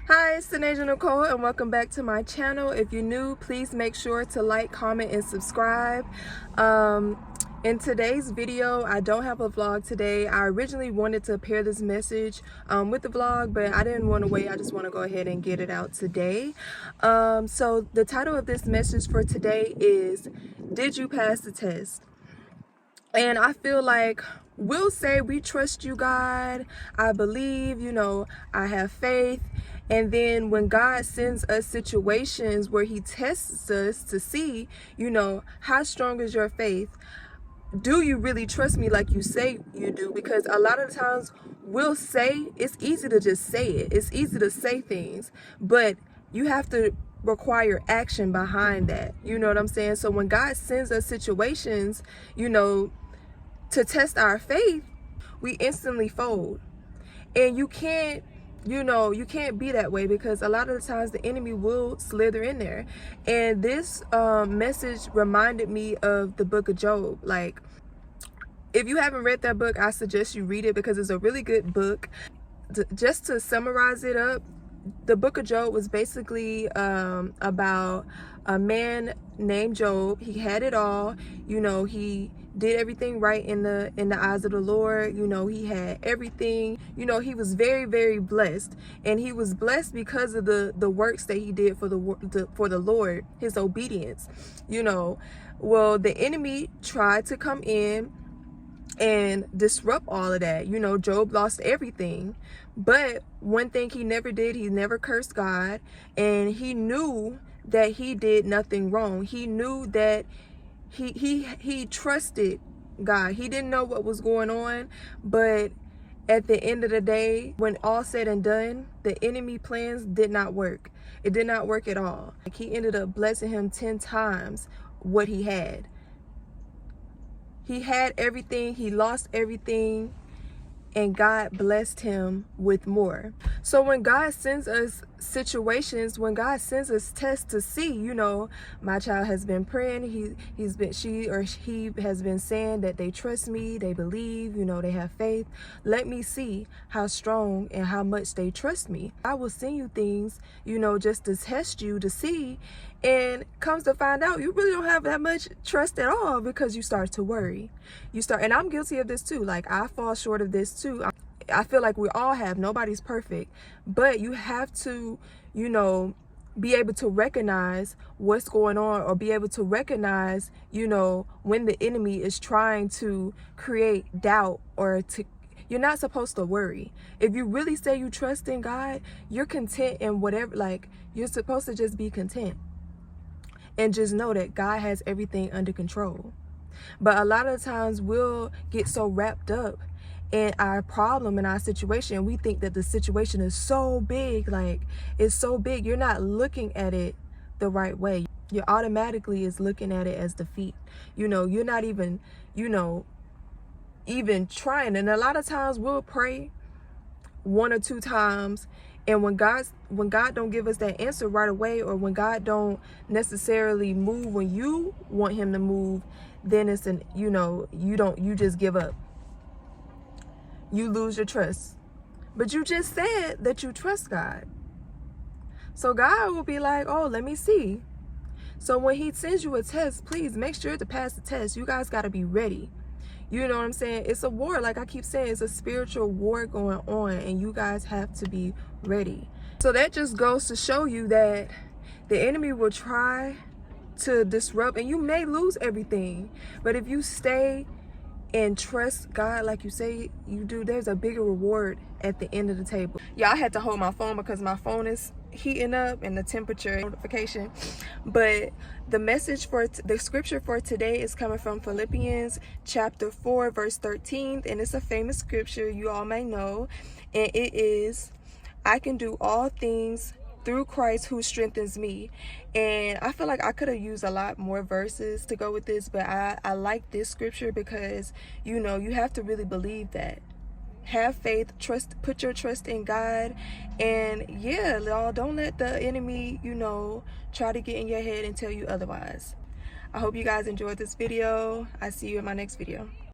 Hi, it's Sanasia Nicole and welcome back to my channel. If you're new, please make sure to like, comment, and subscribe. In today's video, I don't have a vlog today. I originally wanted to pair this message with the vlog, but I didn't want to wait. I just want to go ahead and get it out today. So the title of this message for today is, Did You Pass the Test? And I feel like we'll say we trust you, God. I believe, I have faith. And then when God sends us situations where he tests us to see, how strong is your faith? Do you really trust me like you say you do? Because a lot of the times we'll say, it's easy to just say it. It's easy to say things, but you have to require action behind that. You know what I'm saying? So when God sends us situations, to test our faith, we instantly fold. And you can't be that way, because a lot of the times the enemy will slither in there. And this message reminded me of the book of Job. Like, if you haven't read that book, I suggest you read it because it's a really good book. Just to summarize it up, the book of Job was basically about a man named Job. He had it all. He did everything right in the eyes of the Lord. He had everything. He was very, very blessed, and he was blessed because of the works that he did for the Lord, his obedience. Well, the enemy tried to come in and disrupt all of that. Job lost everything, but one thing he never did, he never cursed God, and he knew that he did nothing wrong. He knew that he trusted God. He didn't know what was going on, but at the end of the day, when all said and done, the enemy plans did not work. It did not work at all. Like, he ended up blessing him 10 times what he had. He had everything, he lost everything, and God blessed him with more. So when God sends us situations, when God sends us tests to see, my child has been praying, she has been saying that they trust me, they believe, they have faith. Let me see how strong and how much they trust me. I will send you things, just to test you, to see, and comes to find out you really don't have that much trust at all, because you start to worry. And I'm guilty of this too. Like, I fall short of this too. I feel like we all have. Nobody's perfect, but you have to, be able to recognize what's going on, or be able to recognize, when the enemy is trying to create doubt, or you're not supposed to worry. If you really say you trust in God, you're content in whatever, like, you're supposed to just be content and just know that God has everything under control. But a lot of times we'll get so wrapped up in our problem, in our situation, we think that the situation is so big. Like, it's so big, you're not looking at it the right way. You automatically is looking at it as defeat. You're not even even trying. And a lot of times we'll pray 1 or 2 times, and when God don't give us that answer right away, or when God don't necessarily move when you want him to move, then it's you just give up. You lose your trust. But you just said that you trust God. So God will be like, oh, let me see. So when he sends you a test, please make sure to pass the test. You guys got to be ready. You know what I'm saying? It's a war. Like I keep saying, it's a spiritual war going on, and you guys have to be ready. So that just goes to show you that the enemy will try to disrupt, and you may lose everything. But if you stay and trust God like you say you do, there's a bigger reward at the end of the table. Yeah, I had to hold my phone because my phone is heating up and the temperature notification. But the message for the scripture for today is coming from Philippians chapter 4 verse 13, and it's a famous scripture you all may know, and it is, I can do all things through Christ who strengthens me. And I feel like I could have used a lot more verses to go with this, but I like this scripture because you have to really believe that. Have faith, trust, put your trust in God. And yeah, y'all, don't let the enemy try to get in your head and tell you otherwise. I hope you guys enjoyed this video. I see you in my next video.